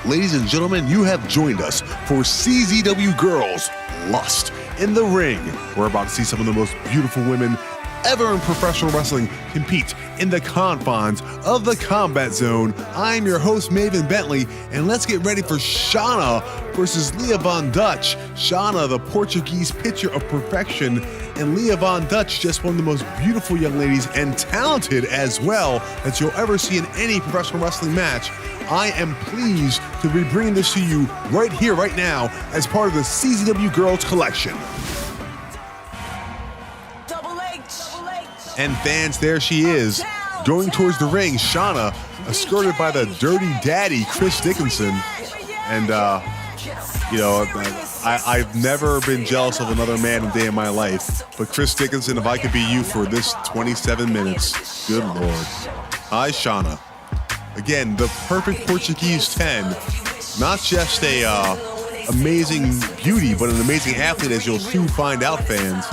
Ladies and gentlemen, you have joined us for CZW Girlz Lust in the Ring. We're about to see some of the most beautiful women ever in professional wrestling compete in the confines of the Combat Zone. I'm your host, Maven Bentley, and let's get ready for Shanna versus Leah Von Dutch. Shanna, the Portuguese picture of perfection, and Leah Von Dutch, just one of the most beautiful young ladies and talented as well that you'll ever see in any professional wrestling match. I am pleased to be bringing this to you right here, right now, as part of the CZW Girlz collection. And fans, there she is, going towards the ring. Shanna, escorted by the dirty daddy, Chris Dickinson. And, I've never been jealous of another man a day in my life. But Chris Dickinson, if I could be you for this 27 minutes, good Lord. Hi, Shanna. Again, the perfect Portuguese 10. Not just a amazing beauty, but an amazing athlete, as you'll soon find out, fans.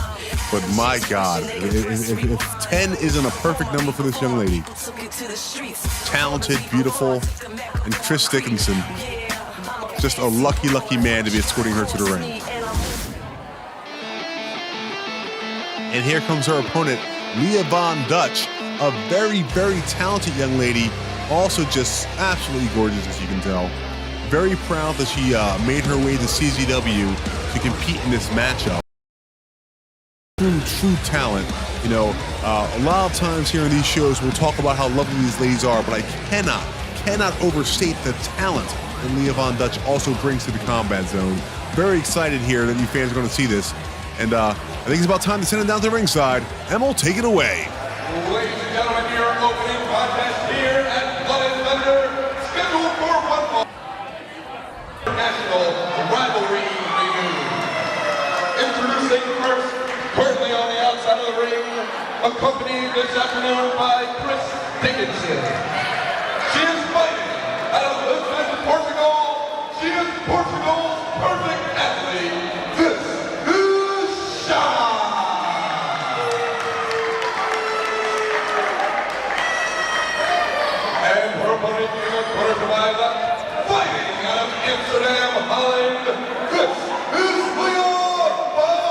But my God, if 10 isn't a perfect number for this young lady. Talented, beautiful, and Chris Dickinson, just a lucky, lucky man to be escorting her to the ring. And here comes her opponent, Leah Von Dutch, a very, very talented young lady, also just absolutely gorgeous, as you can tell. Very proud that she made her way to CZW to compete in this matchup. True talent. You know, a lot of times here in these shows we'll talk about how lovely these ladies are, but I cannot overstate the talent that Leah Von Dutch also brings to the Combat Zone. Very excited here that you fans are going to see this, and I think it's about time to send it down to ringside, and we'll take it away. Ladies and gentlemen, your opening contest here at Blood and Thunder, scheduled for one fall. National Rivalry Review. Introducing first, currently on the outside of the ring, accompanied this afternoon by Chris Dickinson. She is fighting out of Lisbon, Portugal. She is Portugal's perfect athlete. This is Shanna. And her opponent in a quarter to my left, fighting out of Amsterdam, Holland. This is Leah Von Dutch.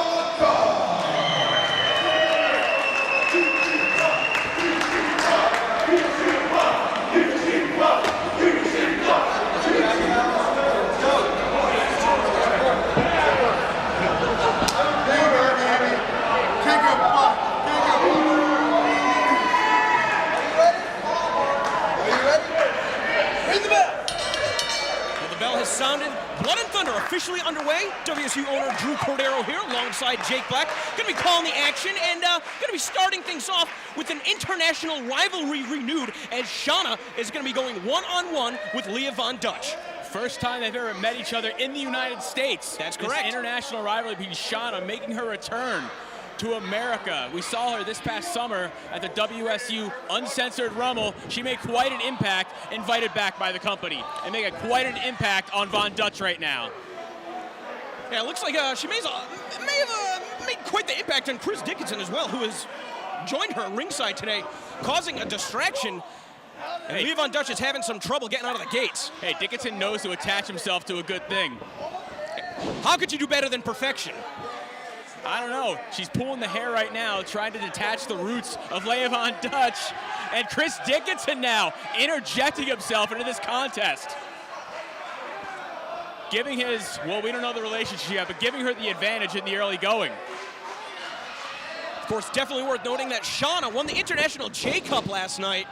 Sounded. Blood and Thunder officially underway. WSU owner Drew Cordero here alongside Jake Black. Going to be calling the action and going to be starting things off with an international rivalry renewed as Shanna is going to be going one-on-one with Leah Von Dutch. First time they've ever met each other in the United States. That's correct. This international rivalry between Shanna making her return to America. We saw her this past summer at the WSU Uncensored Rumble. She made quite an impact, invited back by the company, and making quite an impact on Von Dutch right now. Yeah, it looks like she may have made quite the impact on Chris Dickinson as well, who has joined her ringside today, causing a distraction. And Leah Von Dutch is having some trouble getting out of the gates. Hey, Dickinson knows to attach himself to a good thing. How could you do better than perfection? I don't know. She's pulling the hair right now, trying to detach the roots of Leah Von Dutch. And Chris Dickinson now interjecting himself into this contest. Giving his, well, we don't know the relationship yet, but giving her the advantage in the early going. Of course, definitely worth noting that Shanna won the International J-Cup last night,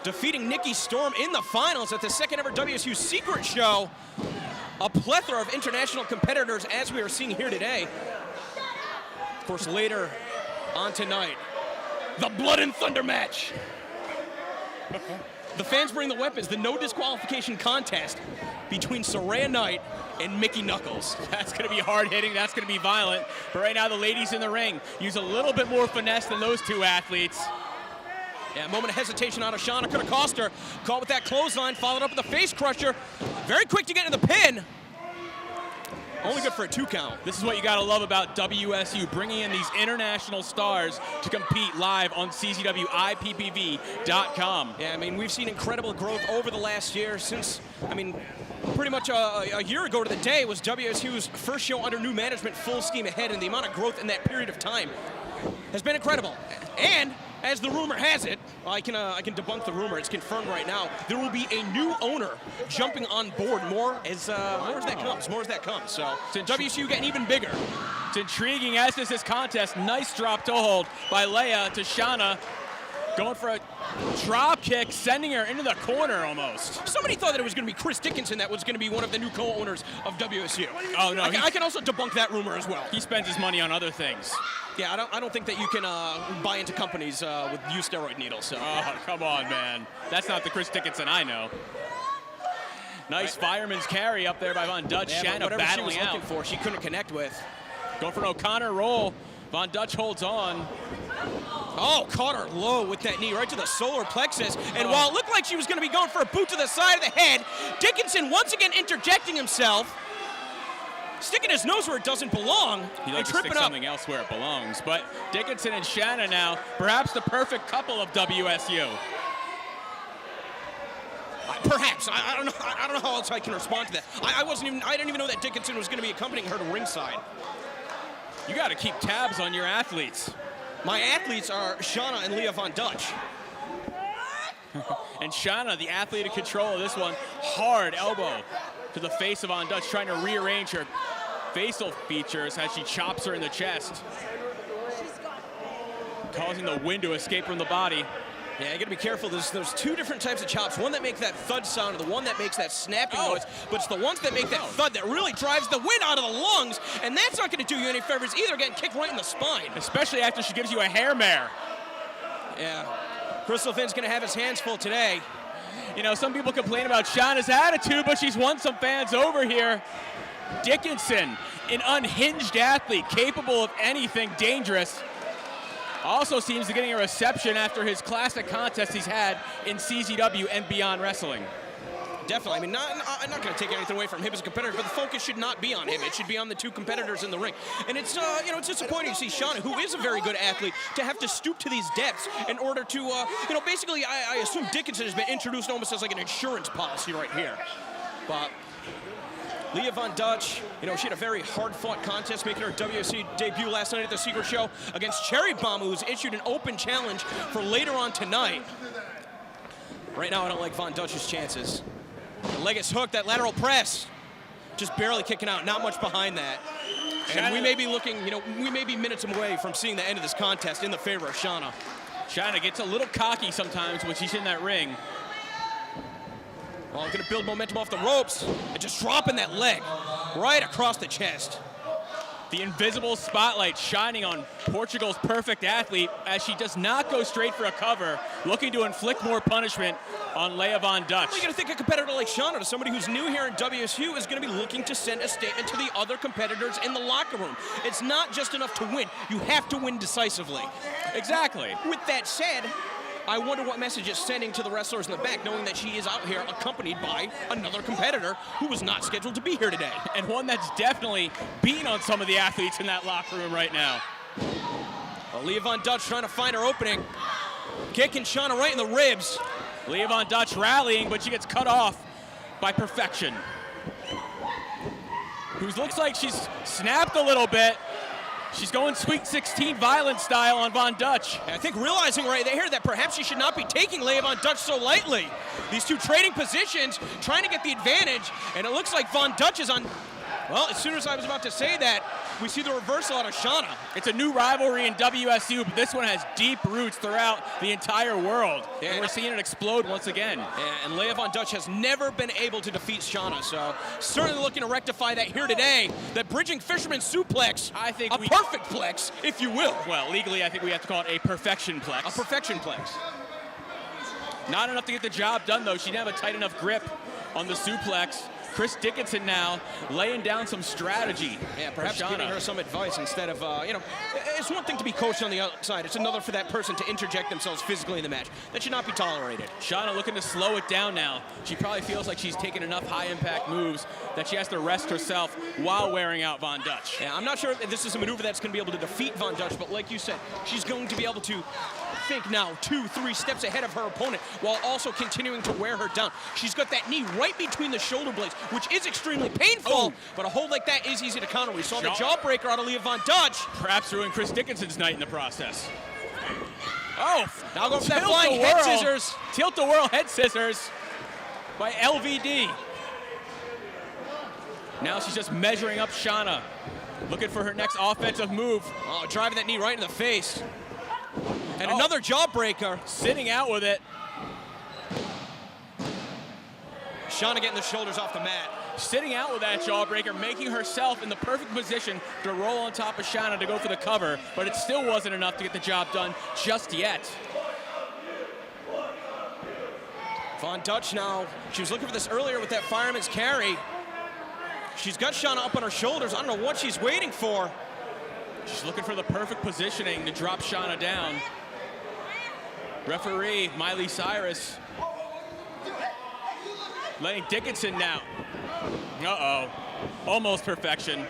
defeating Nikki Storm in the finals at the second ever WSU Secret Show. A plethora of international competitors as we are seeing here today. Of course, later on tonight, the Blood and Thunder match. The fans bring the weapons, the no disqualification contest between Saraya Knight and Mickey Knuckles. That's going to be hard hitting, that's going to be violent. But right now, the ladies in the ring use a little bit more finesse than those two athletes. Yeah, a moment of hesitation out of Shanna could have cost her. Caught with that clothesline, followed up with a face crusher. Very quick to get to the pin. Only good for a 2 count. This is what you got to love about WSU, bringing in these international stars to compete live on CZWIPPV.com. Yeah, I mean, we've seen incredible growth over the last year since, I mean, pretty much a year ago to the day was WSU's first show under new management, full steam ahead, and the amount of growth in that period of time has been incredible. And as the rumor has it, I can debunk the rumor. It's confirmed right now. There will be a new owner jumping on board. More as that comes. So WSU getting even bigger. It's intriguing, as is this contest. Nice drop toe hold by Leah to Shanna. Going for a drop kick, sending her into the corner almost. Somebody thought that it was going to be Chris Dickinson that was going to be one of the new co-owners of WSU. Oh, no. I can also debunk that rumor as well. He spends his money on other things. Yeah, I don't think that you can buy into companies with use steroid needles. So. Oh, come on, man. That's not the Chris Dickinson I know. Nice fireman's carry up there by Von Dutch. Yeah, Shanna battling she was looking out. for, she couldn't connect with. Going for an O'Connor roll. Von Dutch holds on. Oh, caught her low with that knee right to the solar plexus. And while it looked like she was going to be going for a boot to the side of the head, Dickinson once again interjecting himself, sticking his nose where it doesn't belong, He and likes to tripping stick up. something else where it belongs. But Dickinson and Shanna now, perhaps the perfect couple of WSU. Perhaps. I don't know how else I can respond to that. I didn't even know that Dickinson was going to be accompanying her to ringside. You got to keep tabs on your athletes. My athletes are Shanna and Leah Von Dutch. And Shanna, the athlete in control of this one, hard elbow to the face of Von Dutch, trying to rearrange her facial features as she chops her in the chest, causing the wind to escape from the body. Yeah, you gotta be careful. There's 2 different types of chops. One that makes that thud sound, and the one that makes that snapping noise. But it's the ones that make that thud that really drives the wind out of the lungs, and that's not gonna do you any favors either, getting kicked right in the spine. Especially after she gives you a hair mare. Yeah, Crystal Finn's gonna have his hands full today. You know, some people complain about Shanna's attitude, but she's won some fans over here. Dickinson, an unhinged athlete, capable of anything dangerous. Also seems to getting a reception after his classic contest he's had in CZW and Beyond Wrestling. Definitely. I mean, I'm not going to take anything away from him as a competitor, but the focus should not be on him. It should be on the 2 competitors in the ring. And it's, it's disappointing to see Shanna, who is a very good athlete, to have to stoop to these depths in order to, basically, I assume Dickinson has been introduced almost as like an insurance policy right here. But Leah Von Dutch, she had a very hard-fought contest, making her WSC debut last night at the Secret Show against Cherry Bomb, who's issued an open challenge for later on tonight. Right now, I don't like Von Dutch's chances. The leg is hooked, that lateral press, just barely kicking out, not much behind that. And we may be looking, we may be minutes away from seeing the end of this contest in the favor of Shanna. Shanna gets a little cocky sometimes when she's in that ring. Well, gonna build momentum off the ropes and just dropping that leg right across the chest. The invisible spotlight shining on Portugal's perfect athlete as she does not go straight for a cover, looking to inflict more punishment on Leah Von Dutch. Well, you gotta think a competitor like Shanna, to somebody who's new here in WSU, is gonna be looking to send a statement to the other competitors in the locker room. It's not just enough to win. You have to win decisively. Exactly. With that said, I wonder what message it's sending to the wrestlers in the back, knowing that she is out here accompanied by another competitor who was not scheduled to be here today. And one that's definitely beating on some of the athletes in that locker room right now. Well, Leah Von Dutch trying to find her opening. Kicking Shanna right in the ribs. Leah Von Dutch rallying, but she gets cut off by Perfection, who looks like she's snapped a little bit. She's going Sweet 16 violent style on Von Dutch. And I think realizing right there that perhaps she should not be taking Leah Von Dutch so lightly. These 2 trading positions, trying to get the advantage, and it looks like Von Dutch is on. Well, as soon as I was about to say that, we see the reversal out of Shanna. It's a new rivalry in WSU, but this one has deep roots throughout the entire world. Yeah, and we're seeing it explode once again. Yeah, and Leah Von Dutch has never been able to defeat Shanna, so certainly looking to rectify that here today. That bridging fisherman suplex, I think perfect plex, if you will. Well, legally, I think we have to call it a perfection plex. A perfection plex. Not enough to get the job done, though. She didn't have a tight enough grip on the suplex. Chris Dickinson now laying down some strategy. Yeah, perhaps giving her some advice instead of, you know, it's one thing to be coached on the outside. It's another for that person to interject themselves physically in the match. That should not be tolerated. Shanna looking to slow it down now. She probably feels like she's taken enough high-impact moves that she has to rest herself while wearing out Von Dutch. Yeah, I'm not sure if this is a maneuver that's going to be able to defeat Von Dutch, but like you said, she's going to be able to think now 2-3 steps ahead of her opponent while also continuing to wear her down. She's got that knee right between the shoulder blades, which is extremely painful, but a hold like that is easy to counter. We saw the jawbreaker out of Leah Von Dutch. Perhaps ruin Chris Dickinson's night in the process. Oh, now go for that flying head scissors. Tilt-a-whirl head scissors by LVD. Now she's just measuring up Shanna, looking for her next offensive move. Oh, driving that knee right in the face. And another jawbreaker. Sitting out with it. Shanna getting the shoulders off the mat. Sitting out with that jawbreaker, making herself in the perfect position to roll on top of Shanna to go for the cover, but it still wasn't enough to get the job done just yet. Von Dutch now, she was looking for this earlier with that fireman's carry. She's got Shanna up on her shoulders. I don't know what she's waiting for. She's looking for the perfect positioning to drop Shanna down. Referee Miley Cyrus letting Dickinson now. Uh-oh, almost perfection.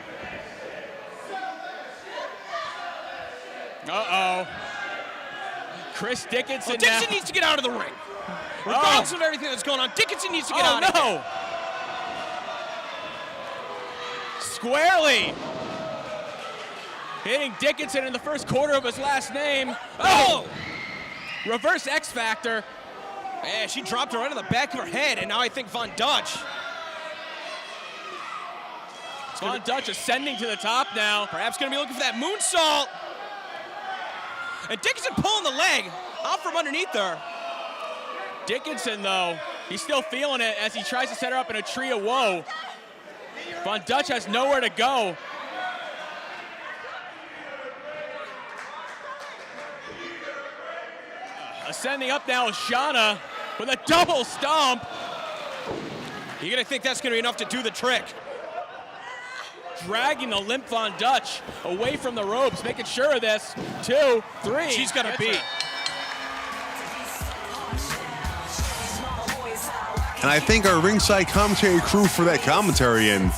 Uh-oh. Chris Dickinson Dickinson needs to get out of the ring. Regardless of everything that's going on, Dickinson needs to get out of here. Squarely hitting Dickinson in the first quarter of his last name. Reverse X Factor. Yeah, she dropped her right on the back of her head, and now I think Von Dutch. Von Dutch ascending to the top now. Perhaps gonna be looking for that moonsault. And Dickinson pulling the leg out from underneath her. Dickinson, though, he's still feeling it as he tries to set her up in a tree of woe. Von Dutch has nowhere to go. Ascending up now is Shanna with a double stomp. You're gonna think that's gonna be enough to do the trick. Dragging the limp Von Dutch away from the ropes, making sure of this. 2, 3. She's gonna beat. And I thank our ringside commentary crew for that commentary. And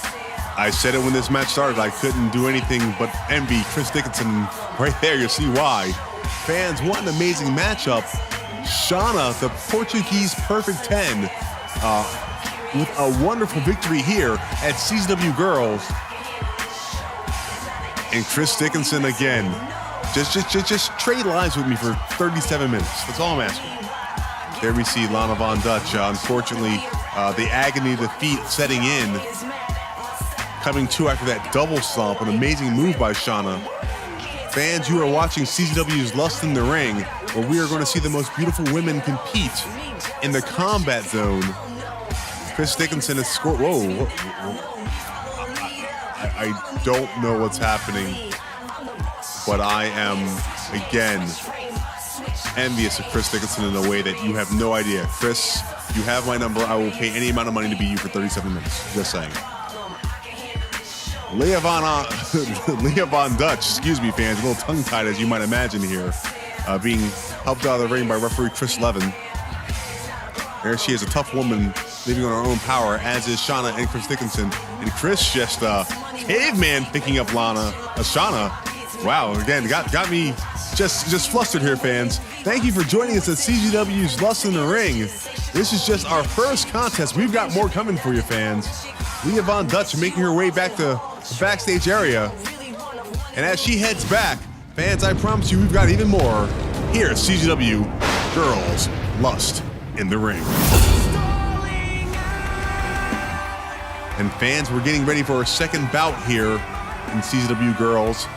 I said it when this match started, I couldn't do anything but envy Chris Dickinson. Right there, you'll see why. Fans, what an amazing matchup. Shanna, the Portuguese Perfect 10, with a wonderful victory here at CZW Girlz. And Chris Dickinson again. Just trade lives with me for 37 minutes. That's all I'm asking. There we see Lana Von Dutch. Unfortunately, the agony of defeat setting in. Coming to after that double stomp. An amazing move by Shanna. Fans, you are watching CZW's Lust in the Ring, where we are going to see the most beautiful women compete in the Combat Zone. Chris Dickinson has scored. Whoa. I don't know what's happening, but I am, again, envious of Chris Dickinson in a way that you have no idea. Chris, you have my number. I will pay any amount of money to beat you for 37 minutes. Just saying. Leah Von Dutch, excuse me, fans, a little tongue-tied as you might imagine here, being helped out of the ring by referee Chris Levin. There she is, a tough woman living on her own power, as is Shanna and Chris Dickinson. And Chris just caveman picking up Shanna. Wow, again, got me just flustered here, fans. Thank you for joining us at CZW's Lust in the Ring. This is just our first contest. We've got more coming for you, fans. Leah Von Dutch making her way back to the backstage area. And as she heads back, fans, I promise you we've got even more here at CZW Girlz Lust in the Ring. And fans, we're getting ready for our second bout here in CZW Girlz.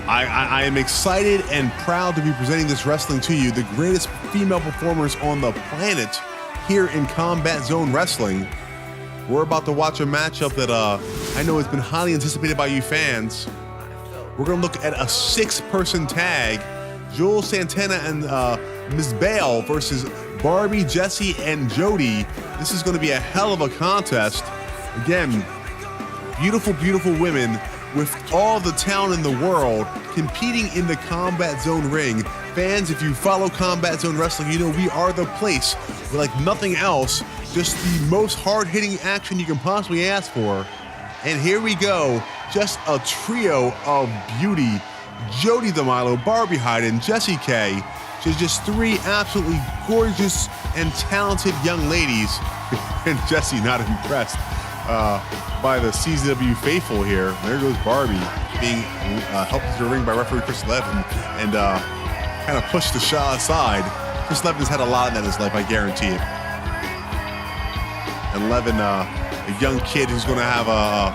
I am excited and proud to be presenting this wrestling to you, the greatest female performers on the planet here in Combat Zone Wrestling. We're about to watch a matchup that I know has been highly anticipated by you fans. We're going to look at a 6-person tag. Joel Santana and Ms. Bale versus Barbie, Jessie, and Jody. This is going to be a hell of a contest. Again, beautiful, beautiful women with all the talent in the world competing in the Combat Zone ring. Fans, if you follow Combat Zone Wrestling, you know we are the place like nothing else. Just the most hard-hitting action you can possibly ask for. And here we go, just a trio of beauty. Jody DeMilo, Barbie Hyde, and Jessie K. Just three absolutely gorgeous and talented young ladies. And Jessie not impressed by the CZW faithful here. There goes Barbie being helped to the ring by referee Chris Levin and kind of pushed the shot aside. Chris Levin's had a lot of that in his life, I guarantee it. And Levin, a young kid who's going to have a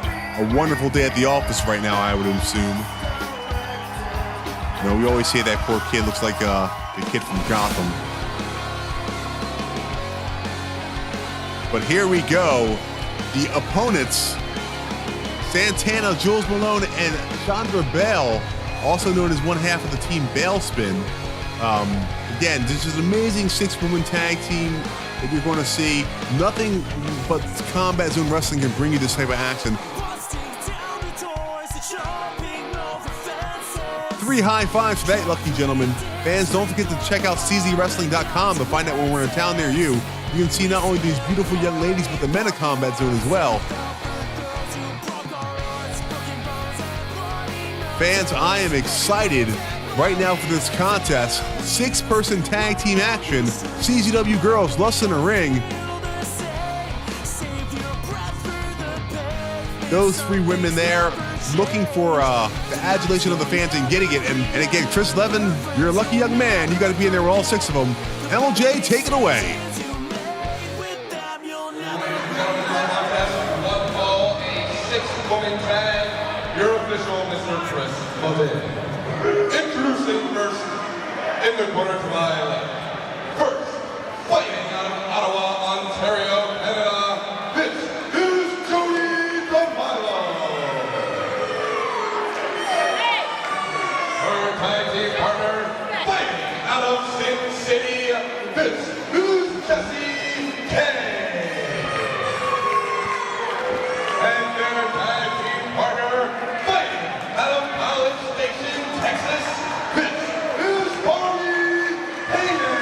wonderful day at the office right now, I would assume. You know, we always say that poor kid looks like the kid from Gotham. But here we go. The opponents, Santana, Jules Malone, and Chandra Bale, also known as one half of the team Balespin. Again, this is an amazing 6-woman tag team that you're going to see. Nothing but Combat Zone Wrestling can bring you this type of action. 3 high fives for that, lucky gentleman. Fans, don't forget to check out czwrestling.com to find out when we're in a town near you. You can see not only these beautiful young ladies, but the men of Combat Zone as well. Fans, I am excited right now for this contest. 6-person tag team action. CZW Girlz, Lust in the Ring. Those 3 women there looking for the adulation of the fans and getting it. And again, Chris Levin, you're a lucky young man. You got to be in there with all 6 of them. LJ, take it away. Your official, Mr. Chris Levin. Introducing first in the corner to my left. First, fighting out of Ottawa, Ontario, Canada, this is Jody DeMilo. Her tag team partner, fighting out of Sin City, this is Jessie K. And their tag team partner, fighting out of College Station, Texas, this is Barbie Hayden.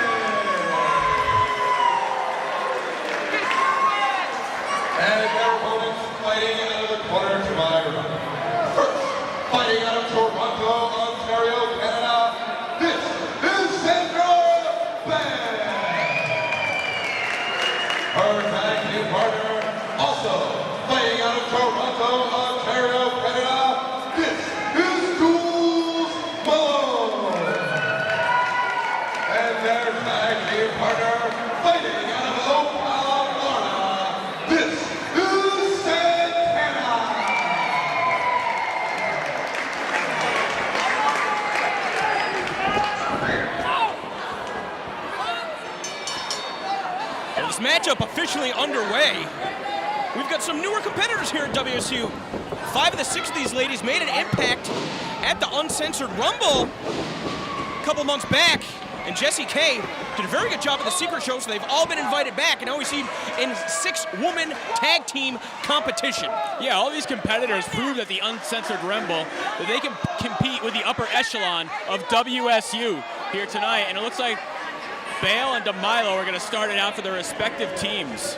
And their opponents fighting out of the corner to my right. First, fighting out of Toronto, Ontario, Canada, this is Sandra Bland. Her tag team partner, also fighting out of Toronto, Ontario, Canada, this is Jules Malone. And their tag team partner, fighting out of Ocala, Florida, this is Santana. Well, this matchup officially underway. We've got some newer competitors here at WSU. 5 of the 6 of these ladies made an impact at the Uncensored Rumble a couple months back. And Jessie K did a very good job at the Secret Show, so they've all been invited back. And now we see in 6-woman tag team competition. Yeah, all these competitors prove at the Uncensored Rumble that they can compete with the upper echelon of WSU here tonight. And it looks like Bale and DeMilo are going to start it out for their respective teams.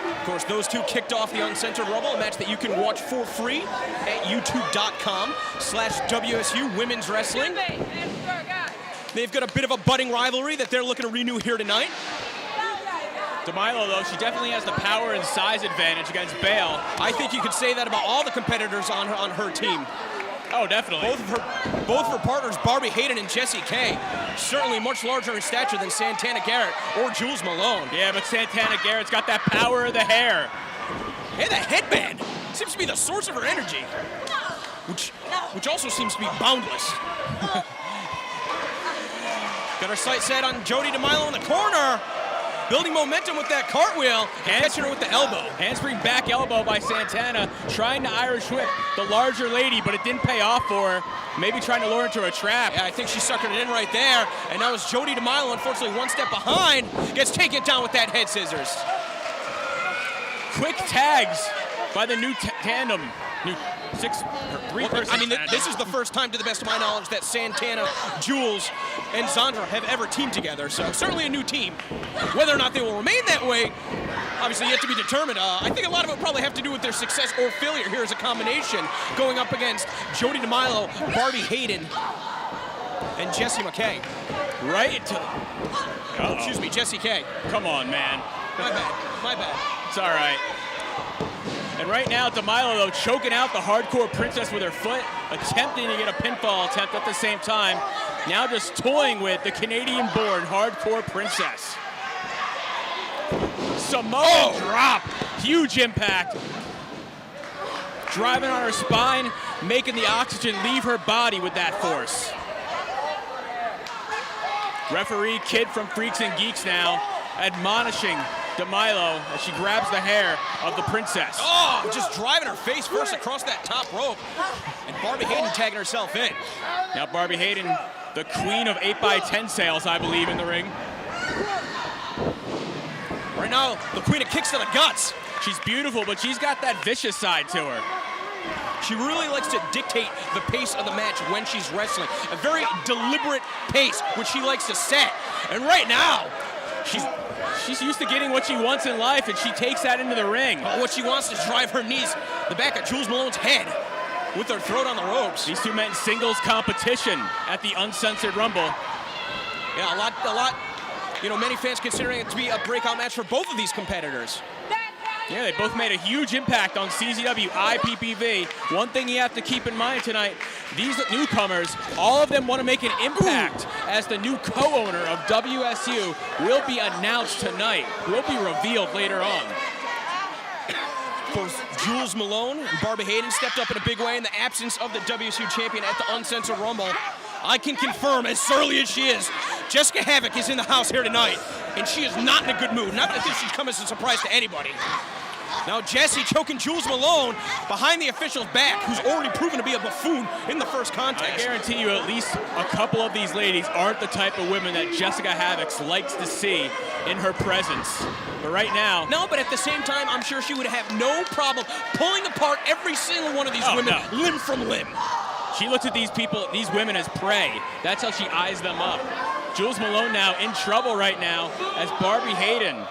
Of course, those 2 kicked off the Uncensored Rumble, a match that you can watch for free at youtube.com/WSU Women's Wrestling. They've got a bit of a budding rivalry that they're looking to renew here tonight. DeMilo, though, she definitely has the power and size advantage against Bale. I think you could say that about all the competitors on her team. Oh, definitely. Both of her partners, Barbie Hayden and Jessie K, certainly much larger in stature than Santana Garrett or Jules Malone. Yeah, but Santana Garrett's got that power of the hair. And the headband seems to be the source of her energy, which also seems to be boundless. Got her sight set on Jody DeMilo in the corner. building momentum with that cartwheel and catching her with the elbow. Handspring back elbow by Santana, trying to Irish whip the larger lady, but it didn't pay off for her. Maybe trying to lure into a trap. Yeah, I think she suckered it in right there. And now it's Jody DeMilo, unfortunately, one step behind, gets taken down with that head scissors. Quick tags by the new tandem. New three-person. I mean, this is the first time, to the best of my knowledge, that Santana, Jules, and Zandra have ever teamed together. So certainly a new team. Whether or not they will remain that way, obviously yet to be determined. I think a lot of it will probably have to do with their success or failure here as a combination, going up against Jody DeMilo, Barbie Hayden, and Jessie McKay. Right into... Oh, excuse me, Jessie K. Come on, man. My bad. My bad. It's all right. And right now, DeMilo, though, choking out the Hardcore Princess with her foot, attempting to get a pinfall attempt at the same time. Now just toying with the Canadian-born Hardcore Princess. Samoa drop. Huge impact. Driving on her spine, making the oxygen leave her body with that force. Referee Kid from Freaks and Geeks now admonishing DeMilo as she grabs the hair of the princess. Oh, just driving her face first across that top rope. And Barbie Hayden tagging herself in. Now Barbie Hayden, the queen of 8x10 sales, I believe, in the ring. Right now, the queen of kicks to the guts. She's beautiful, but she's got that vicious side to her. She really likes to dictate the pace of the match when she's wrestling. A very deliberate pace, which she likes to set. And right now, She's used to getting what she wants in life, and she takes that into the ring. What she wants is drive her knees the back of Jules Malone's head with her throat on the ropes. These two met in singles competition at the Uncensored Rumble. Yeah, a lot. You know, many fans considering it to be a breakout match for both of these competitors. Yeah, they both made a huge impact on CZW IPPV. One thing you have to keep in mind tonight, these newcomers, all of them want to make an impact as the new co-owner of WSU will be announced tonight, will be revealed later on. Of course, Jules Malone and Barbie Hayden stepped up in a big way in the absence of the WSU champion at the Uncensored Rumble. I can confirm, as surly as she is, Jessica Havoc is in the house here tonight, and she is not in a good mood. Not that this should come as a surprise to anybody. Now Jessie choking Jules Malone behind the official's back, who's already proven to be a buffoon in the first contest. I guarantee you at least a couple of these ladies aren't the type of women that Jessica Havoc likes to see in her presence. But right now... No, but at the same time, I'm sure she would have no problem pulling apart every single one of these women, limb from limb. She looks at these people, these women, as prey. That's how she eyes them up. Jules Malone now in trouble right now as Barbie Hayden.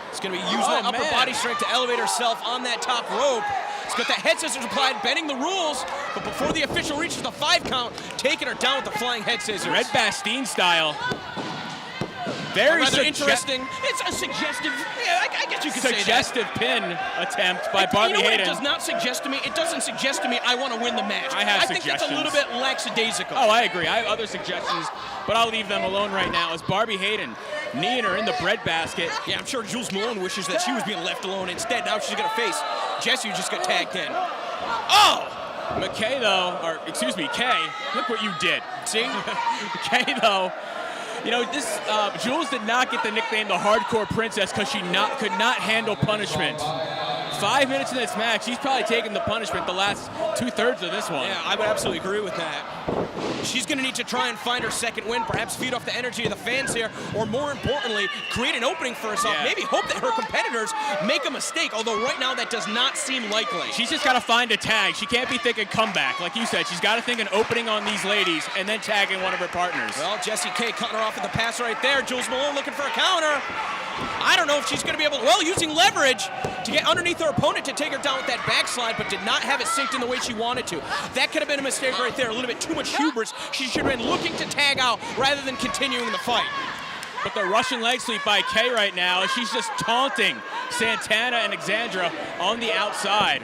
It's going to be using that upper body strength to elevate herself on that top rope. It's got the head scissors applied, bending the rules, but before the official reaches the 5 count, taking her down with the flying head scissors. Red Bastien style. Very interesting. It's a suggestive, yeah, I guess you could say that. Suggestive pin attempt by Barbie Hayden. It does not suggest to me, it doesn't suggest to me I want to win the match. I think that's a little bit lackadaisical. Oh, I agree. I have other suggestions, but I'll leave them alone right now as Barbie Hayden kneeing her in the breadbasket. Yeah, I'm sure Jules Malone wishes that she was being left alone. Instead, now she's going to face Jessie, who just got tagged in. Oh! McKay, though, or excuse me, Kay, look what you did. See? Kay, though, you know, this Jules did not get the nickname the Hardcore Princess because she could not handle punishment. 5 minutes in this match, she's probably taken the punishment the last 2/3 of this one. Yeah, I would absolutely agree with that. She's going to need to try and find her second win, perhaps feed off the energy of the fans here, or more importantly, create an opening for herself. Yeah. Maybe hope that her competitors make a mistake, although right now that does not seem likely. She's just got to find a tag. She can't be thinking comeback. Like you said, she's got to think an opening on these ladies and then tagging one of her partners. Well, Jessie K cutting her off with the pass right there. Jules Malone looking for a counter. I don't know if she's going to be able to, well, using leverage to get underneath her opponent to take her down with that backslide, but did not have it synced in the way she wanted to. That could have been a mistake right there, a little bit too much hubris. She should have been looking to tag out rather than continuing the fight. But the Russian leg sweep by Kay right now, she's just taunting Santana and Alexandra on the outside.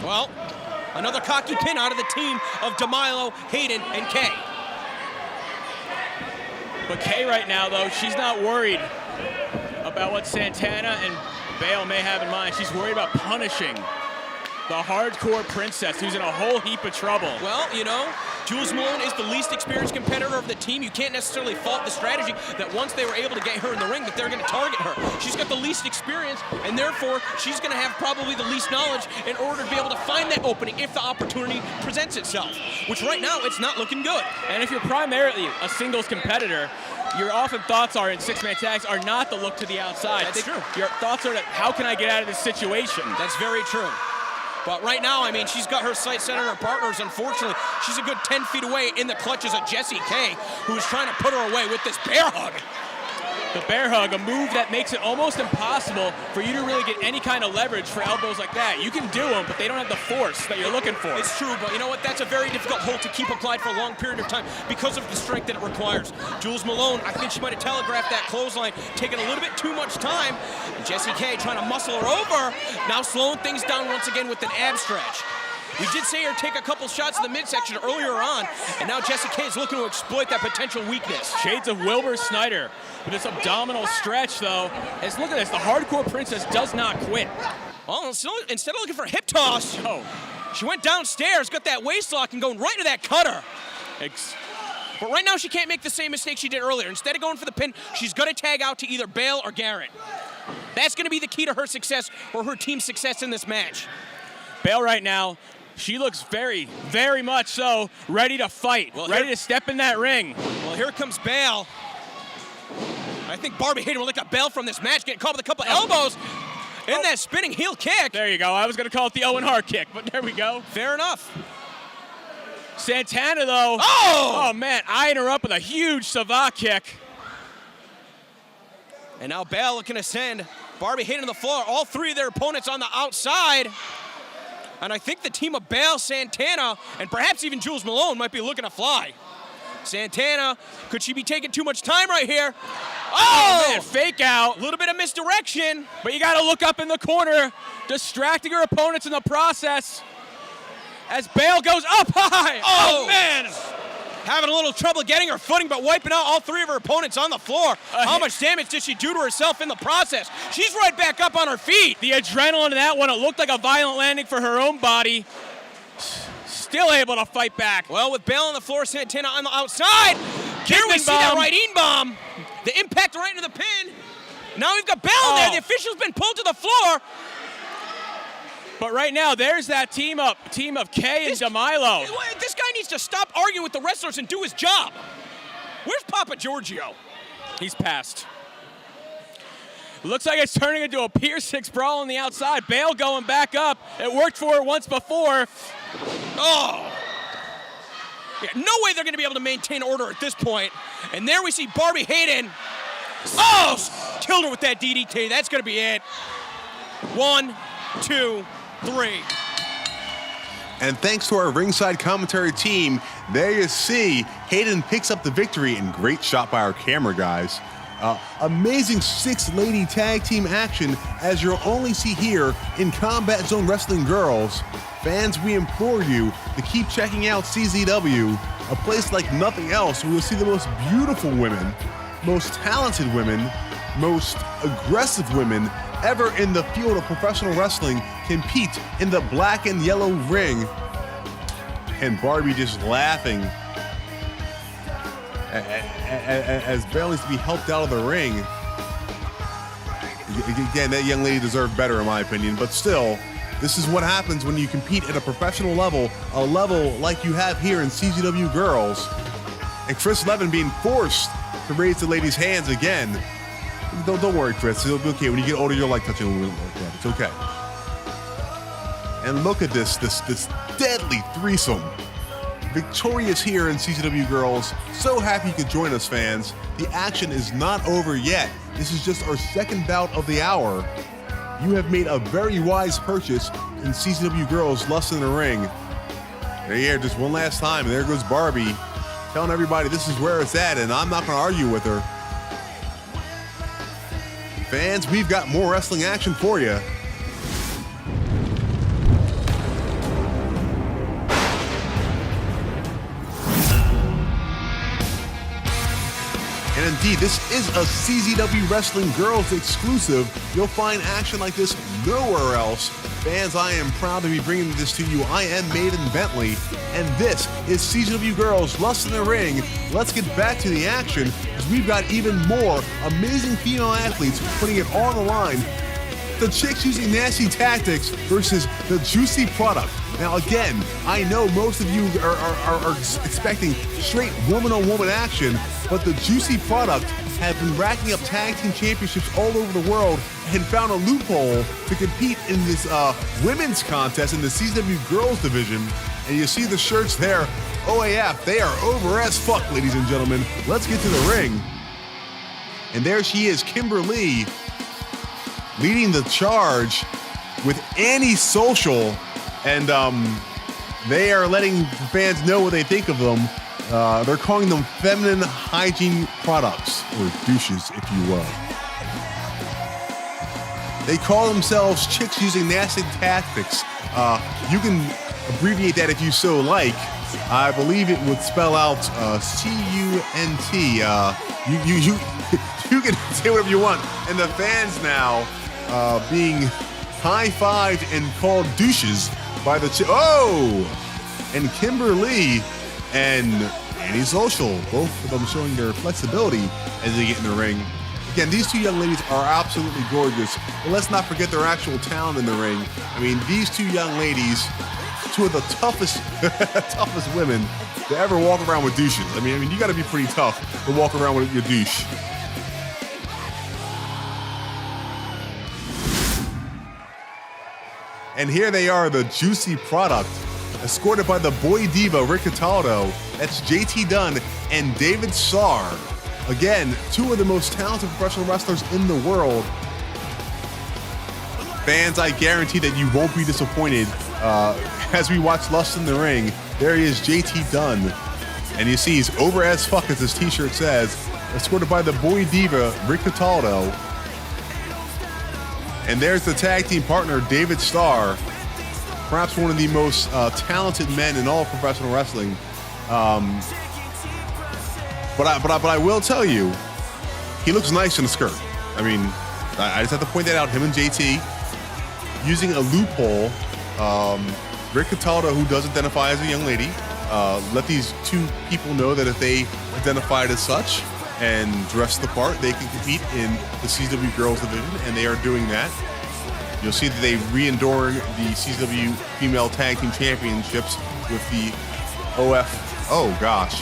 Well, another cocky pin out of the team of DeMilo, Hayden, and Kay. But Kay right now, though, she's not worried about what Santana and Bale may have in mind. She's worried about punishing the Hardcore Princess, who's in a whole heap of trouble. Well, you know, Jules Malone is the least experienced competitor of the team. You can't necessarily fault the strategy that once they were able to get her in the ring, that they're going to target her. She's got the least experience, and therefore she's going to have probably the least knowledge in order to be able to find that opening if the opportunity presents itself, which right now it's not looking good. And if you're primarily a singles competitor, your often thoughts are in six-man tags are not to look to the outside. That's true. Your thoughts are that how can I get out of this situation? That's very true. But right now, I mean, she's got her sights set on her partners. Unfortunately, she's a good 10 feet away in the clutches of Jessie K, who's trying to put her away with this bear hug. The bear hug, a move that makes it almost impossible for you to really get any kind of leverage for elbows like that. You can do them, but they don't have the force that you're looking for. It's true, but you know what? That's a very difficult hold to keep applied for a long period of time because of the strength that it requires. Jules Malone, I think she might have telegraphed that clothesline, taking a little bit too much time. And Jessie K trying to muscle her over, now slowing things down once again with an ab stretch. We did see her take a couple shots in the midsection earlier on, and now Jessie K is looking to exploit that potential weakness. Shades of Wilbur Snyder with this abdominal stretch, though. As look at this, the hardcore princess does not quit. Well, instead of looking for a hip toss, she went downstairs, got that waist lock, and going right into that cutter. But right now, she can't make the same mistake she did earlier. Instead of going for the pin, she's going to tag out to either Bale or Garrett. That's going to be the key to her success or her team's success in this match. Bale right now, she looks very, very much so ready to fight, ready to step in that ring. Well, here comes Bale. I think Barbie Hayden will lick up Bale from this match, getting caught with a couple elbows in that spinning heel kick. There you go. I was going to call it the Owen Hart kick, but there we go. Fair enough. Santana, though. Oh, man, eyeing her up with a huge Savate kick. And now Bale looking to send Barbie Hayden to the floor. All three of their opponents on the outside. And I think the team of Bale, Santana, and perhaps even Jules Malone might be looking to fly. Santana, could she be taking too much time right here? Oh man, fake out. A little bit of misdirection. But you got to look up in the corner, distracting her opponents in the process. As Bale goes up high. Oh man. Having a little trouble getting her footing, but wiping out all three of her opponents on the floor. How much damage did she do to herself in the process? She's right back up on her feet. The adrenaline in that one, it looked like a violent landing for her own body. Still able to fight back. Well, with Bale on the floor, Santana on the outside. Here we see that right bomb. The impact right into the pin. Now we've got Bale in there. The official's been pulled to the floor. But right now, there's that team of Kay and DeMilo. This guy needs to stop arguing with the wrestlers and do his job. Where's Papa Giorgio? He's passed. Looks like it's turning into a Pier 6 brawl on the outside. Bale going back up. It worked for her once before. Oh. Yeah, no way they're going to be able to maintain order at this point. And there we see Barbie Hayden. Oh, killed her with that DDT. That's going to be it. 1, 2, 3. And thanks to our ringside commentary team, there you see Hayden picks up the victory, and great shot by our camera guys. Amazing 6-lady tag team action, as you'll only see here in Combat Zone Wrestling Girlz. Fans, we implore you to keep checking out CZW, a place like nothing else where you'll see the most beautiful women, most talented women, most aggressive women ever in the field of professional wrestling compete in the black and yellow ring. And Barbie just laughing as Bale needs to be helped out of the ring. Again, that young lady deserved better in my opinion, but still, this is what happens when you compete at a professional level, a level like you have here in CZW Girlz. And Chris Levin being forced to raise the lady's hands again. Don't worry, Chris. It'll be okay. When you get older, you'll like touching a little bit like that. It's okay. And look at this deadly threesome. Victorious here in CZW Girlz. So happy you could join us, fans. The action is not over yet. This is just our second bout of the hour. You have made a very wise purchase in CZW Girlz Lust in the Ring. There you are, just one last time. And there goes Barbie, telling everybody this is where it's at, and I'm not going to argue with her. Fans, we've got more wrestling action for you. And And indeed, this is a CZW Wrestling Girlz exclusive. You'll find action like this nowhere else. Fans, I am proud to be bringing this to you. I am Maiden Bentley, and this is CZW Girlz Lust in the Ring. Let's get back to the action, because we've got even more amazing female athletes putting it on the line. The chicks using nasty tactics versus the juicy product. Now again, I know most of you are expecting straight woman-on-woman action, but the juicy product have been racking up tag team championships all over the world and found a loophole to compete in this women's contest in the CZW Girlz division. And you see the shirts there, OAF, they are over as fuck, ladies and gentlemen. Let's get to the ring. And there she is, Kimberly, leading the charge with Anti-Social, and they are letting fans know what they think of them. They're calling them feminine hygiene products, or douches, if you will. They call themselves chicks using nasty tactics. You can abbreviate that if you so like. I believe it would spell out C-U-N-T. You can say whatever you want. And the fans now being high-fived and called douches by the and Kimberly and Anti-Social, both of them showing their flexibility as they get in the ring. Again, these two young ladies are absolutely gorgeous, but let's not forget their actual talent in the ring. I mean, these two young ladies, two of the toughest toughest women to ever walk around with douches. I mean, you got to be pretty tough to walk around with your douche. And here they are, the juicy product, escorted by the boy diva, Rick Cataldo. That's JT Dunn and David Starr. Again, two of the most talented professional wrestlers in the world. Fans, I guarantee that you won't be disappointed as we watch Lust in the Ring. There he is, JT Dunn. And you see he's over as fuck, as his t-shirt says, escorted by the boy diva, Rick Cataldo. And there's the tag team partner, David Starr, perhaps one of the most talented men in all of professional wrestling. But I will tell you, he looks nice in a skirt. I mean, I just have to point that out. Him and JT using a loophole. Rick Cataldo, who does identify as a young lady, let these two people know that if they identified as such and dress the part, they can compete in the CZW Girlz division, and they are doing that. You'll see that they re-endorse the CZW Female Tag Team Championships with the OF. Oh gosh.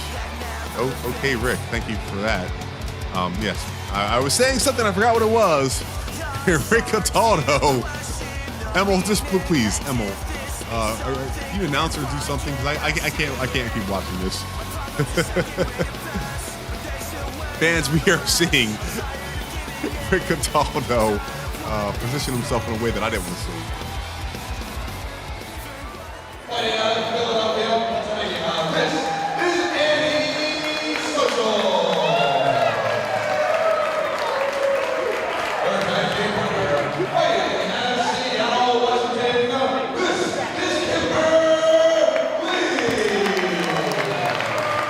Oh, okay, Rick. Thank you for that. Yes, I was saying something. I forgot what it was. Rick Cataldo. Emil, just please, Emil. Can you announce or do something? Because I can't keep watching this. Fans, we are seeing Rick Cataldo position himself in a way that I didn't want to see. Fighting out of Philadelphia, Pennsylvania, this is Anti-Social. Their tag team partner, fighting out of Seattle, Washington, this is Kimberly.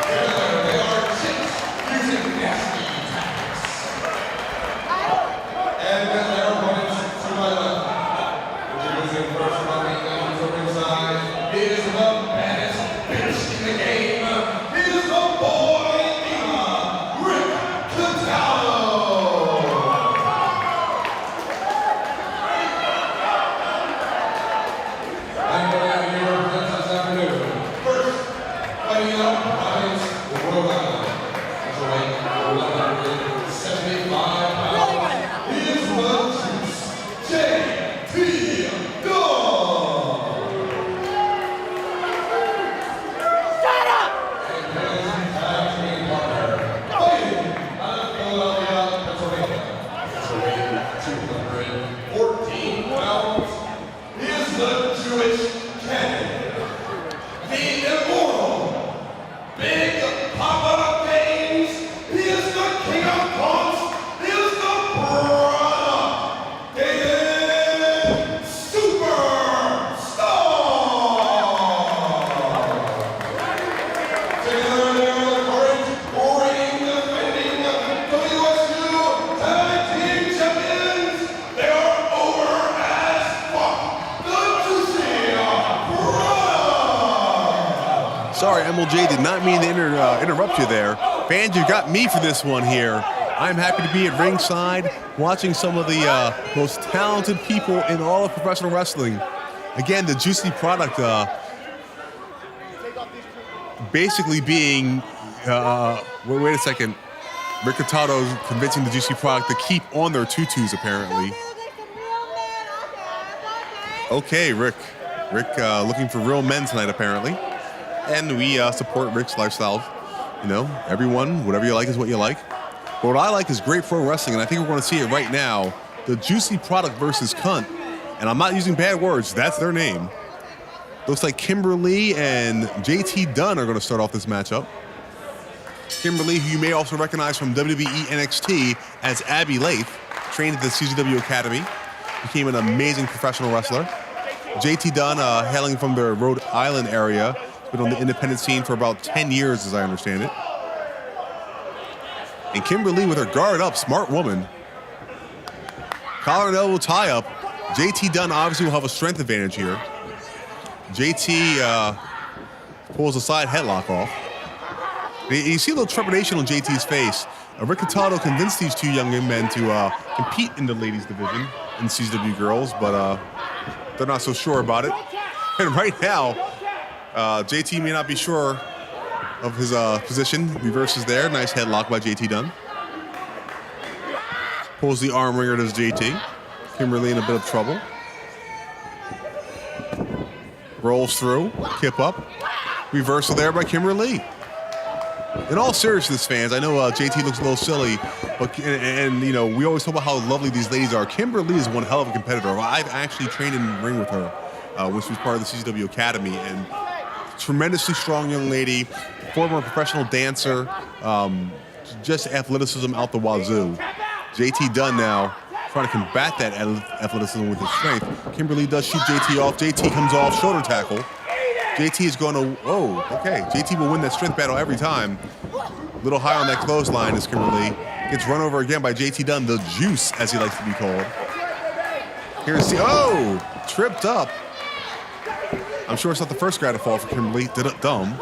Together they are chicks using nasty tactics. And then their opponents to my left, introducing first from the ringside, is the Sorry, MLJ, did not mean to interrupt you there. Fans, you got me for this one here. I'm happy to be at ringside watching some of the most talented people in all of professional wrestling. Again, the juicy product basically being, wait a second, Rick Hurtado's convincing the juicy product to keep on their tutus, apparently. Okay, Rick. Rick looking for real men tonight, apparently. And we support Rick's lifestyle. You know, everyone, whatever you like is what you like. But what I like is great pro wrestling, and I think we're going to see it right now. The juicy product versus cunt. And I'm not using bad words. That's their name. Looks like Kimberly and JT Dunn are going to start off this matchup. Kimberly, who you may also recognize from WWE NXT as Abby Lath, trained at the CZW Academy, became an amazing professional wrestler. JT Dunn, hailing from the Rhode Island area, been on the independent scene for about 10 years, as I understand it. And Kimberly with her guard up, smart woman. Collar and elbow tie up. JT Dunn obviously will have a strength advantage here. JT pulls a side headlock off. You see a little trepidation on JT's face. Ric Hurtado convinced these two young men to compete in the ladies division in CZW Girlz, but they're not so sure about it. And right now, JT may not be sure of his position. Reverses there. Nice headlock by JT Dunn. Pulls the arm wringer to JT. Kimberly in a bit of trouble. Rolls through. Kip up. Reversal there by Kimberly. In all seriousness, fans, I know JT looks a little silly, but and you know, we always talk about how lovely these ladies are. Kimberly is one hell of a competitor. I've actually trained in the ring with her, when she was part of the CZW Academy, and tremendously strong young lady, former professional dancer, just athleticism out the wazoo. JT Dunn now trying to combat that athleticism with his strength. Kimberly does shoot JT off. JT comes off, shoulder tackle. JT is going to, oh, okay. JT will win that strength battle every time. Little high on that clothesline as Kimberly gets run over again by JT Dunn, the Juice, as he likes to be called. Here's the, oh, tripped up. I'm sure it's not the first guy to fall for Kimberly. Dumb.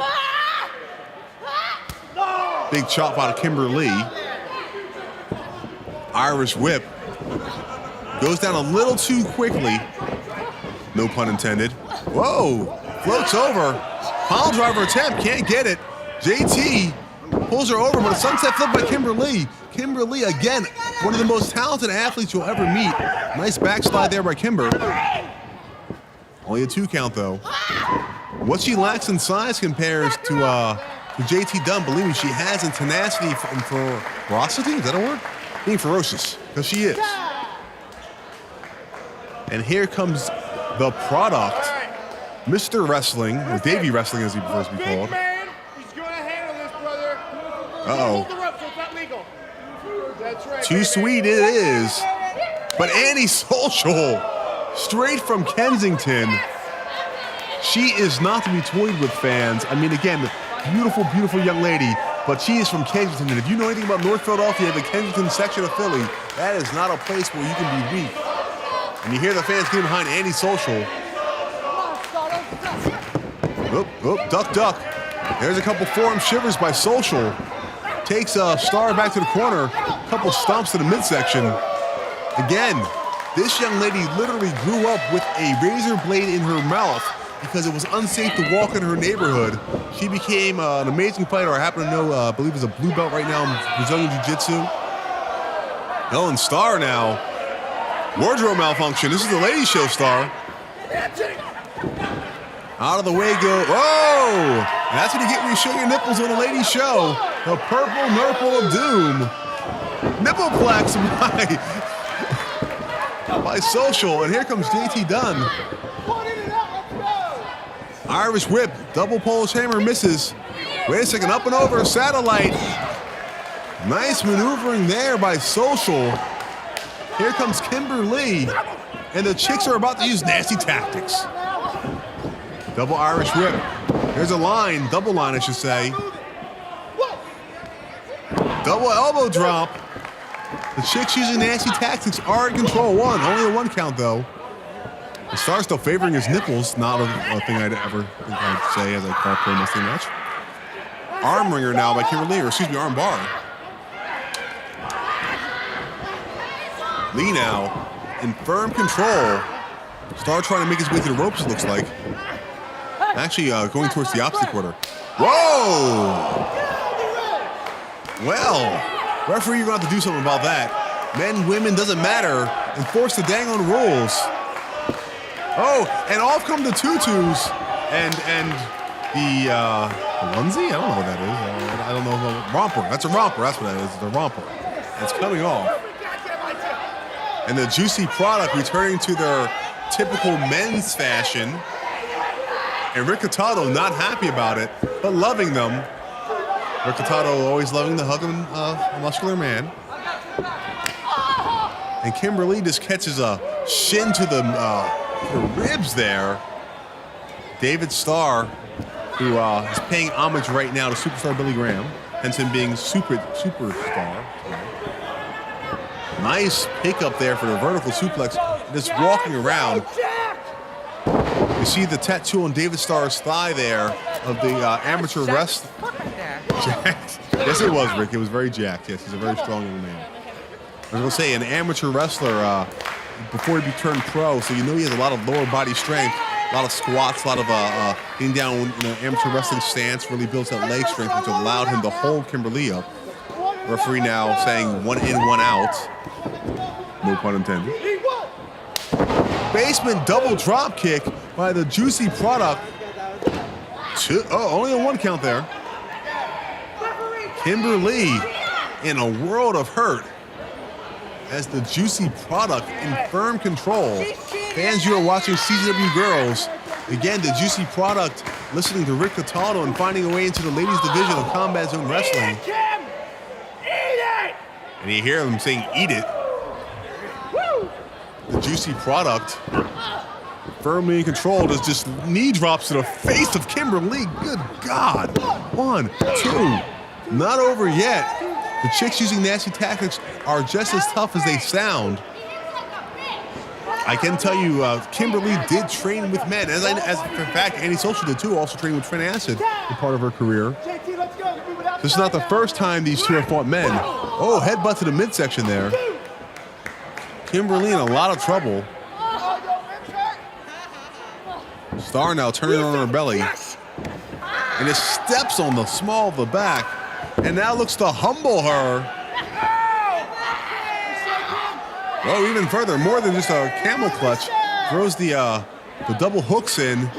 Big chop out of Kimberly. Irish whip. Goes down a little too quickly. No pun intended. Whoa. Floats over. Pile driver attempt. Can't get it. JT pulls her over, but a sunset flip by Kimberly. Kimberly, again, one of the most talented athletes you'll ever meet. Nice backslide there by Kimber. Only a 2 count, though. What she lacks in size compares to JT Dunn. Believe me, she has in tenacity and ferocity. Is that a word? Being ferocious, because she is. And here comes the product. Mr. Wrestling, or Davey Wrestling as he prefers to be called. He's going to handle this, brother. Uh-oh. Hold the rope so it's not legal. That's right. Too sweet it is. But anti-social, straight from Kensington. She is not to be toyed with, fans. I mean, again, beautiful, beautiful young lady, but she is from Kensington. And if you know anything about North Philadelphia, the Kensington section of Philly, that is not a place where you can be weak. And you hear the fans getting behind anti-social. Duck, duck. There's a couple forearm shivers by Social. Takes Star back to the corner. Couple stomps to the midsection. Again, this young lady literally grew up with a razor blade in her mouth because it was unsafe to walk in her neighborhood. She became an amazing fighter. I happen to know, I believe is a blue belt right now in Brazilian Jiu-Jitsu. Oh, and Star now. Wardrobe malfunction. This is the ladies show, Star. Out of the way go, whoa! That's what you get when you show your nipples on a ladies show. The purple nurple of doom. Nippleplex by Social, and here comes JT Dunn. Irish whip, double Polish hammer misses. Wait a second, up and over, satellite. Nice maneuvering there by Social. Here comes Kimberly, and the chicks are about to use nasty tactics. Double Irish whip. There's a line, double line I should say. Double elbow drop. The chicks using nasty tactics are in control. Only a 1 count though. Star's still favoring his nipples. Not a thing I'd ever think I'd say as I call pro wrestling match. Arm wringer now by Kimberly, or excuse me, arm bar. Lee now in firm control. Star trying to make his way to the ropes, it looks like. Actually going towards the opposite quarter. Whoa! Well, referee, you're going to have to do something about that. Men, women, doesn't matter. Enforce the dang on rules. Oh, and off come the tutus and the onesie? I don't know what that is. I don't know. Romper. That's a romper. That's what that is. It's a romper. It's coming off. And the Juicy Product returning to their typical men's fashion. And Ric Flair not happy about it, but loving them. Ric Flair always loving the hug of a muscular man. And Kimberly just catches a shin to the ribs there. David Starr, who is paying homage right now to superstar Billy Graham, hence him being superstar. Nice pickup there for the vertical suplex. Just walking around. You see the tattoo on David Starr's thigh there of the amateur wrestler. Jacked. Yes, it was, Rick. It was very jacked. Yes, he's a very strong young man. I was going to say, an amateur wrestler before he turned pro, so you know he has a lot of lower body strength, a lot of squats, a lot of getting down in an amateur wrestling stance, really builds that leg strength, which allowed him to hold Kimberly up. Referee now saying 1 in, 1 out. No pun intended. Basement double drop kick by the Juicy Product. Only a 1 count there. Kimberly in a world of hurt as the Juicy Product in firm control. Fans, you are watching CZW Girlz. Again, the Juicy Product listening to Ric Flair and finding a way into the ladies division of Combat Zone Wrestling. And you hear them saying, "Eat it." The Juicy Product firmly in control does just knee drops to the face of Kimberly. Good God. 1, 2. Not over yet. The chicks using nasty tactics are just as tough as they sound. I can tell you, Kimberly did train with men. As in fact, Annie Social did too, also trained with Trent Acid in part of her career. This is not the first time these two have fought men. Oh, headbutt to the midsection there. Kimberly in a lot of trouble. Star now turning on her belly. And it steps on the small of the back. And now looks to humble her. Oh, even further, more than just a camel clutch. Throws the double hooks in.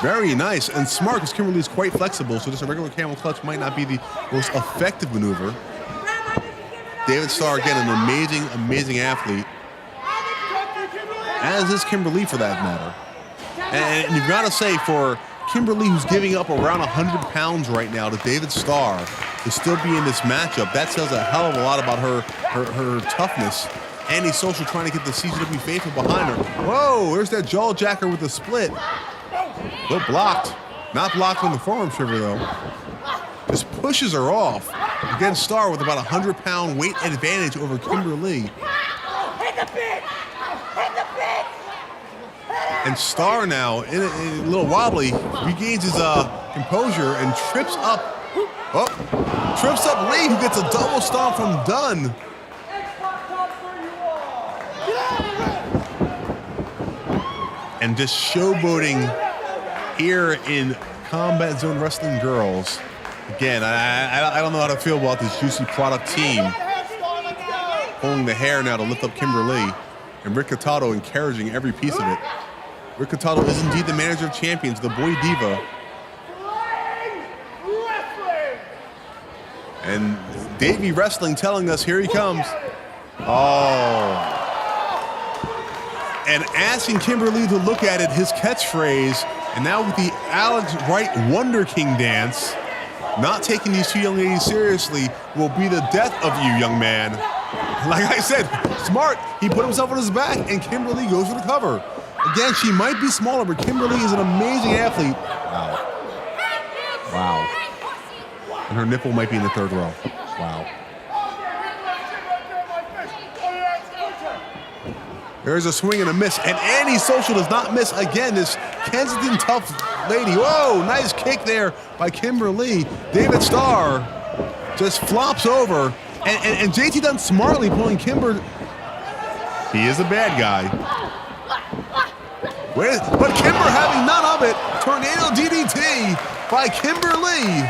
Very nice and smart because Kimberly is quite flexible, so just a regular camel clutch might not be the most effective maneuver. David Starr, again, an amazing, amazing athlete. As is Kimberly, for that matter. And you've got to say, for Kimberly, who's giving up around 100 pounds right now to David Starr, to still be in this matchup, that says a hell of a lot about her toughness. Annie Social trying to get the CZW faithful behind her. Whoa, there's that jaw jacker with the split. But blocked. Not blocked on the forearm shiver, though. Just pushes her off. Again, Starr with about 100-pound weight advantage over Kimberly. And Starr now, in a little wobbly, regains his composure and trips up. Oh, trips up Lee, who gets a double stomp from Dunn. And just showboating here in Combat Zone Wrestling Girlz. Again, I don't know how to feel about this Juicy Product team. Pulling the hair now to lift up Kimberly. And Ric Flair encouraging every piece of it. Ric Flair is indeed the manager of champions, the boy diva. And Davey Wrestling telling us, here he comes. Oh. And asking Kimberly to look at it, his catchphrase. And now with the Alex Wright Wonder King dance, not taking these two young ladies seriously will be the death of you, young man. Like I said, smart. He put himself on his back, and Kimberly goes for the cover. Again, she might be smaller, but Kimberly is an amazing athlete. Wow. Wow. And her nipple might be in the 3rd row. Wow. There's a swing and a miss, and Annie Social does not miss again. This Kensington tough lady. Whoa, nice kick there by Kimberly. David Starr just flops over, and JT Dunn smartly pulling Kimber. He is a bad guy. But Kimber having none of it. Tornado DDT by Kimberly.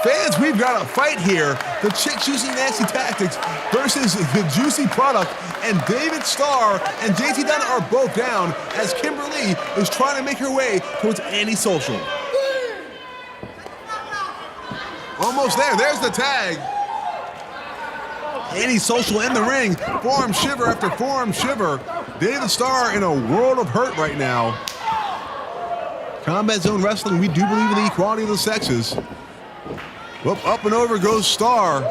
Fans, we've got a fight here. The Chicks Using Nasty Tactics versus the Juicy Product. And David Starr and JT Dunn are both down as Kimberly is trying to make her way towards Annie Social. Almost there. There's the tag. Annie Social in the ring. Forearm shiver after forearm shiver. David Starr in a world of hurt right now. Combat Zone Wrestling, we do believe in the equality of the sexes. Whoop, up and over goes Starr.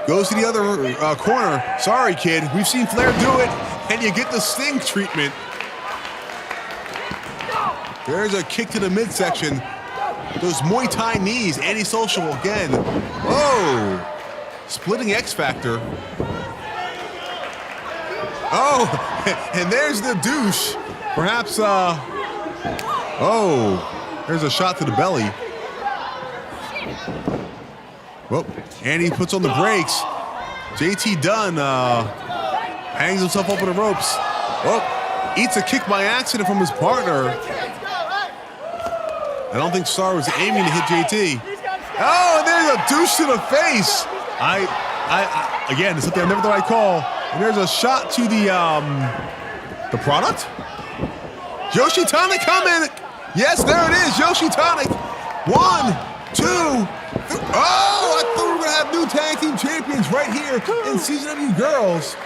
Goes to the other corner. Sorry, kid. We've seen Flair do it, and you get the Sting treatment. There's a kick to the midsection. Those Muay Thai knees. Annie Social again. Whoa. Splitting X Factor. Oh, and there's the douche. Perhaps, oh, there's a shot to the belly. Whoop, Annie puts on the brakes. JT Dunn hangs himself up on the ropes. Whoop, eats a kick by accident from his partner. I don't think Starr was aiming to hit JT. Oh, and there's a douche to the face. Again, it's something I never thought I'd call. And there's a shot to the product. Yoshi Tonic coming. Yes, there it is, Yoshi Tonic. 1, 2, 3. Oh, I thought we were gonna have new tag team champions right here in CZW Girlz.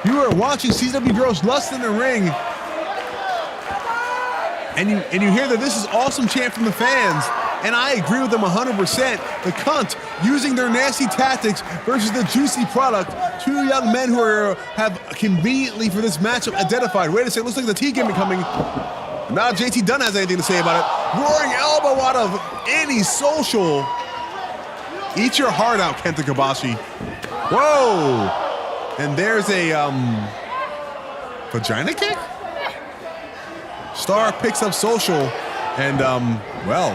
You are watching CZW Girlz Lust in the Ring. And you hear that this is awesome chant from the fans. And I agree with them 100%. The cunt using their nasty tactics versus the Juicy Product. Two young men who have conveniently for this matchup identified. Wait a second, looks like the T gimmick coming. Now JT Dunn has anything to say about it. Roaring elbow out of Annie Social. Eat your heart out, Kenta Kobashi. Whoa! And there's a vagina kick? Starr picks up Social and well,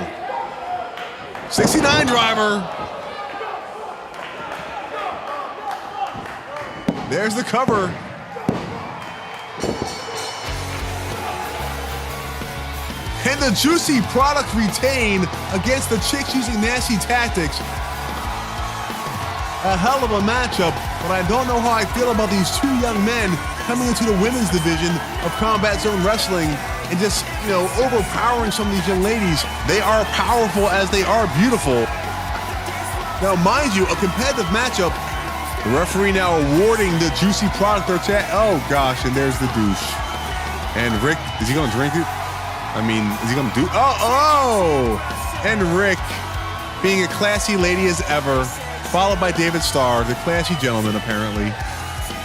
69 driver. There's the cover. And the Juicy Product retain against the Chicks Using Nasty Tactics. A hell of a matchup, but I don't know how I feel about these two young men coming into the women's division of Combat Zone Wrestling and just, you know, overpowering some of these young ladies. They are powerful as they are beautiful. Now, mind you, a competitive matchup. The referee now awarding the Juicy Product their chat. Oh gosh, and there's the douche. And Rick, is he gonna drink it? I mean, is he gonna do? Oh! And Rick, being a classy lady as ever, followed by David Starr, the classy gentleman apparently.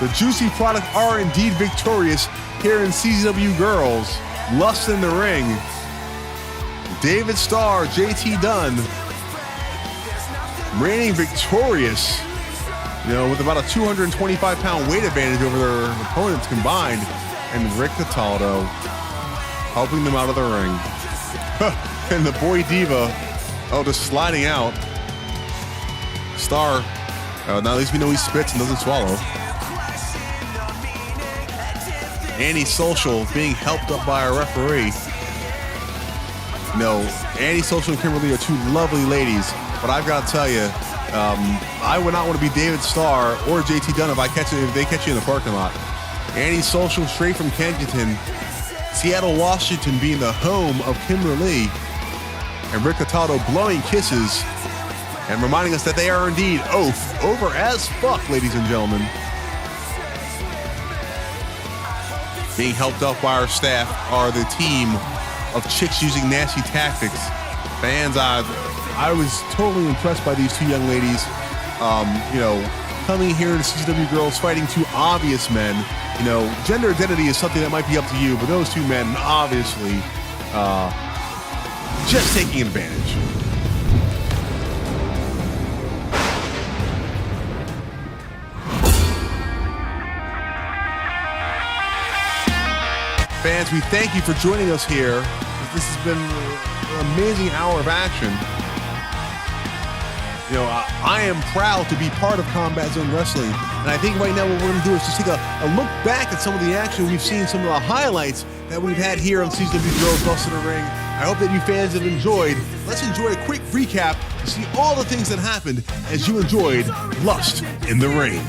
The Juicy Product are indeed victorious here in CZW Girlz. Lust in the Ring. David Starr, JT Dunn, reigning victorious, you know, with about a 225-pound weight advantage over their opponents combined. And Rick Cataldo helping them out of the ring. And the Boy Diva, oh, just sliding out. Starr, now at least we know he spits and doesn't swallow. Annie Social being helped up by a referee. No, Annie Social and Kimberly are two lovely ladies, but I've got to tell you, I would not want to be David Starr or JT Dunn if they catch you in the parking lot. Annie Social straight from Kensington, Seattle, Washington being the home of Kimberly, and Rick Cataldo blowing kisses and reminding us that they are indeed over as fuck, ladies and gentlemen. Being helped up by our staff are the team of Chicks Using Nasty Tactics. Fans, I was totally impressed by these two young ladies. You know, coming here to CZW Girlz, fighting two obvious men. You know, gender identity is something that might be up to you, but those two men obviously just taking advantage. Fans, we thank you for joining us here. This has been an amazing hour of action. You know, I am proud to be part of Combat Zone Wrestling, and I think right now what we're going to do is just take a look back at some of the action we've seen, some of the highlights that we've had here on CZW Girlz Lust in the Ring. I hope that you fans have enjoyed. Let's enjoy a quick recap to see all the things that happened as you enjoyed Lust in the Ring.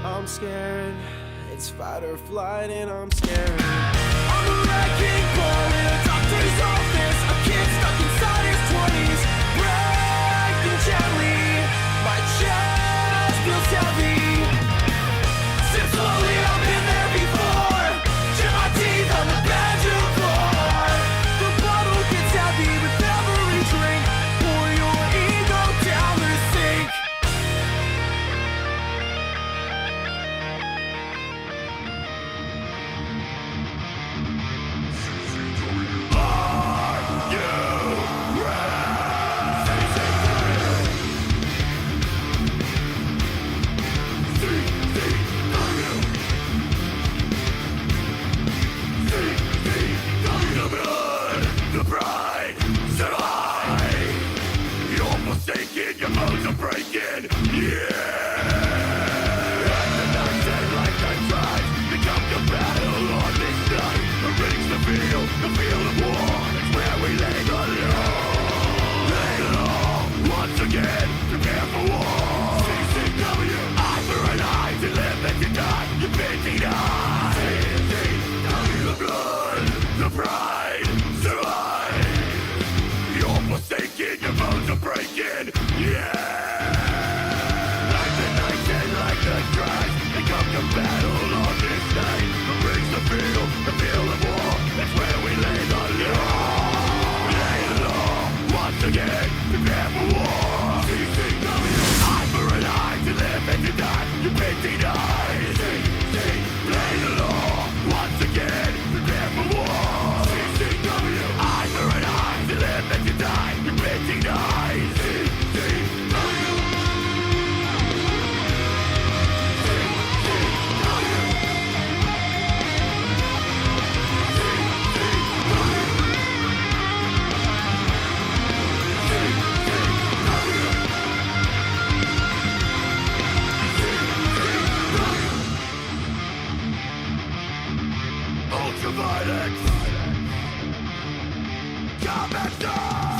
I'm scared. It's fight or flight and I'm scared. I'm a wrecking ball in a doctor's office. A kid stuck inside his 20s. Breaking gently. My chest feels heavy. Sip slowly, I've been there before. Chip my teeth on the bedroom floor. The bottle gets heavy with every drink. Pour your ego down the sink. Ultraviolet! Combat Zone!